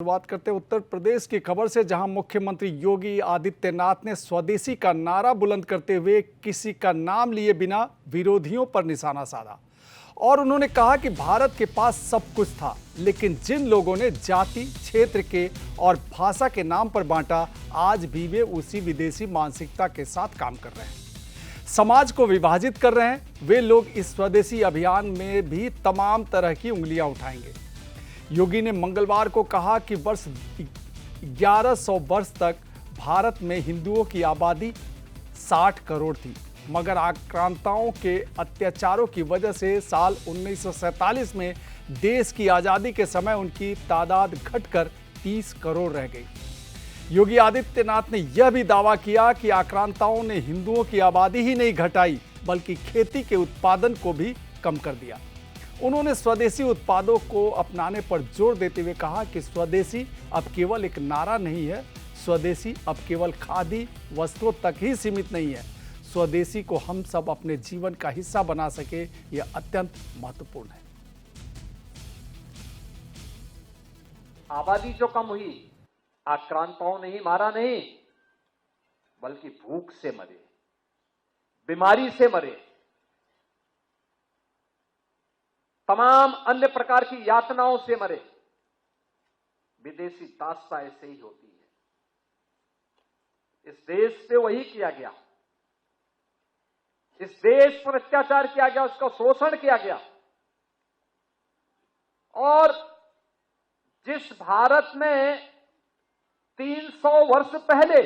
शुरुआत करते उत्तर प्रदेश की खबर से, जहां मुख्यमंत्री योगी आदित्यनाथ ने स्वदेशी का नारा बुलंद करते हुए किसी का नाम लिए बिना विरोधियों पर निशाना साधा और उन्होंने कहा कि भारत के पास सब कुछ था, लेकिन जिन लोगों ने जाति, क्षेत्र के और भाषा के नाम पर बांटा, आज भी वे उसी विदेशी मानसिकता के साथ काम कर रहे हैं, समाज को विभाजित कर रहे हैं। वे लोग इस स्वदेशी अभियान में भी तमाम तरह की उंगलियां उठाएंगे। योगी ने मंगलवार को कहा कि वर्ष 1100 वर्ष तक भारत में हिंदुओं की आबादी 60 करोड़ थी, मगर आक्रांताओं के अत्याचारों की वजह से साल 1947 में देश की आज़ादी के समय उनकी तादाद घटकर 30 करोड़ रह गई। योगी आदित्यनाथ ने यह भी दावा किया कि आक्रांताओं ने हिंदुओं की आबादी ही नहीं घटाई, बल्कि खेती के उत्पादन को भी कम कर दिया। उन्होंने स्वदेशी उत्पादों को अपनाने पर जोर देते हुए कहा कि स्वदेशी अब केवल एक नारा नहीं है, स्वदेशी अब केवल खादी वस्त्रों तक ही सीमित नहीं है, स्वदेशी को हम सब अपने जीवन का हिस्सा बना सके, यह अत्यंत महत्वपूर्ण है। आबादी जो कम हुई, आक्रांताओं ने ही मारा नहीं, बल्कि भूख से मरे, बीमारी से मरे, तमाम अन्य प्रकार की यातनाओं से मरे। विदेशी दास्ता ऐसे ही होती है। इस देश से वही किया गया, इस देश पर अत्याचार किया गया, उसका शोषण किया गया। और जिस भारत में 300 वर्ष पहले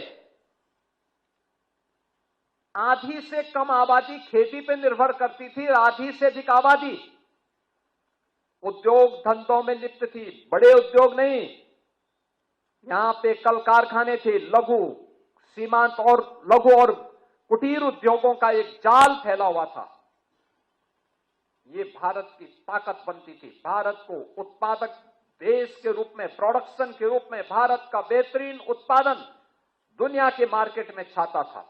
आधी से कम आबादी खेती पर निर्भर करती थी, आधी से अधिक आबादी उद्योग धंधों में लिप्त थी, बड़े उद्योग नहीं, यहां पे कल कारखाने थे, लघु सीमांत और लघु और कुटीर उद्योगों का एक जाल फैला हुआ था। ये भारत की ताकत बनती थी, भारत को उत्पादक देश के रूप में, प्रोडक्शन के रूप में भारत का बेहतरीन उत्पादन दुनिया के मार्केट में छाता था।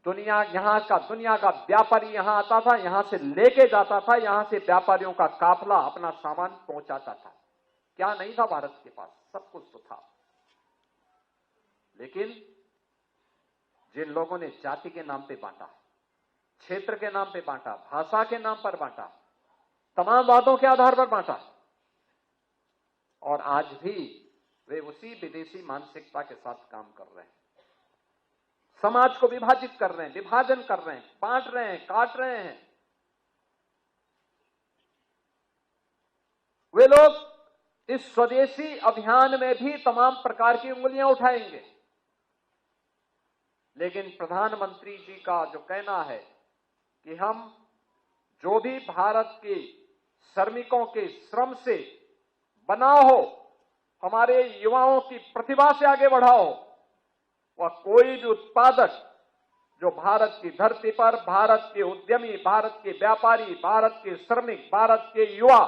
दुनिया का व्यापारी यहां आता था, यहां से लेके जाता था, यहां से व्यापारियों का काफिला अपना सामान पहुंचाता था। क्या नहीं था भारत के पास? सब कुछ तो था। लेकिन जिन लोगों ने जाति के नाम पे बांटा, क्षेत्र के नाम पे बांटा, भाषा के नाम पर बांटा, तमाम बातों के आधार पर बांटा, और आज भी वे उसी विदेशी मानसिकता के साथ काम कर रहे हैं। समाज को विभाजित कर रहे हैं, विभाजन कर रहे हैं, बांट रहे हैं, काट रहे हैं। वे लोग इस स्वदेशी अभियान में भी तमाम प्रकार की उंगलियां उठाएंगे। लेकिन प्रधानमंत्री जी का जो कहना है कि हम जो भी भारत के श्रमिकों के श्रम से बना हो, हमारे युवाओं की प्रतिभा से आगे बढ़ाओ, वह कोई भी उत्पादक जो भारत की धरती पर भारत के उद्यमी, भारत के व्यापारी, भारत के श्रमिक, भारत के युवा,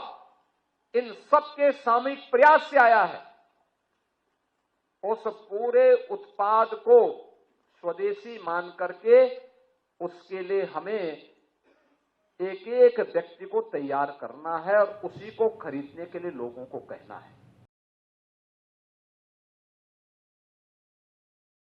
इन सबके सामूहिक प्रयास से आया है, उस पूरे उत्पाद को स्वदेशी मान करके उसके लिए हमें एक एक व्यक्ति को तैयार करना है और उसी को खरीदने के लिए लोगों को कहना है।